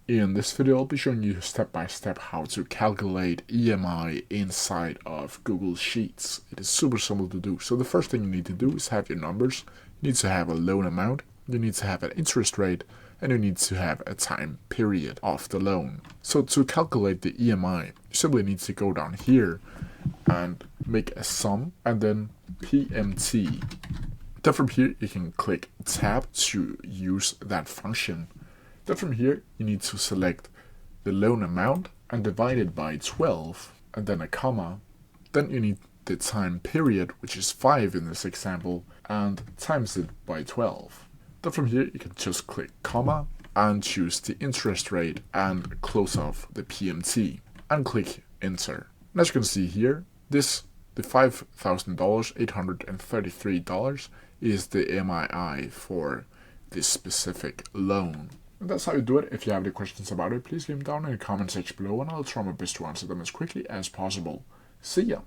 In this video, I'll be showing you step by step how to calculate EMI inside of Google Sheets. It is super simple to do. So the first thing you need to do is have your numbers. You need to have a loan amount, you need to have an interest rate, and you need to have a time period of the loan. So to calculate the EMI, you simply need to go down here and make a sum and then PMT. Then from here, you can click tab to use that function. Then from here, you need to select the loan amount and divide it by 12 and then a comma. Then you need the time period, which is 5 in this example, and times it by 12. Then from here, you can just click comma and choose the interest rate and close off the PMT and click enter. And as you can see here, the $5,000, $833 is the EMI for this specific loan. And that's how you do it. If you have any questions about it, please leave them down in the comment section below and I'll try my best to answer them as quickly as possible. See ya!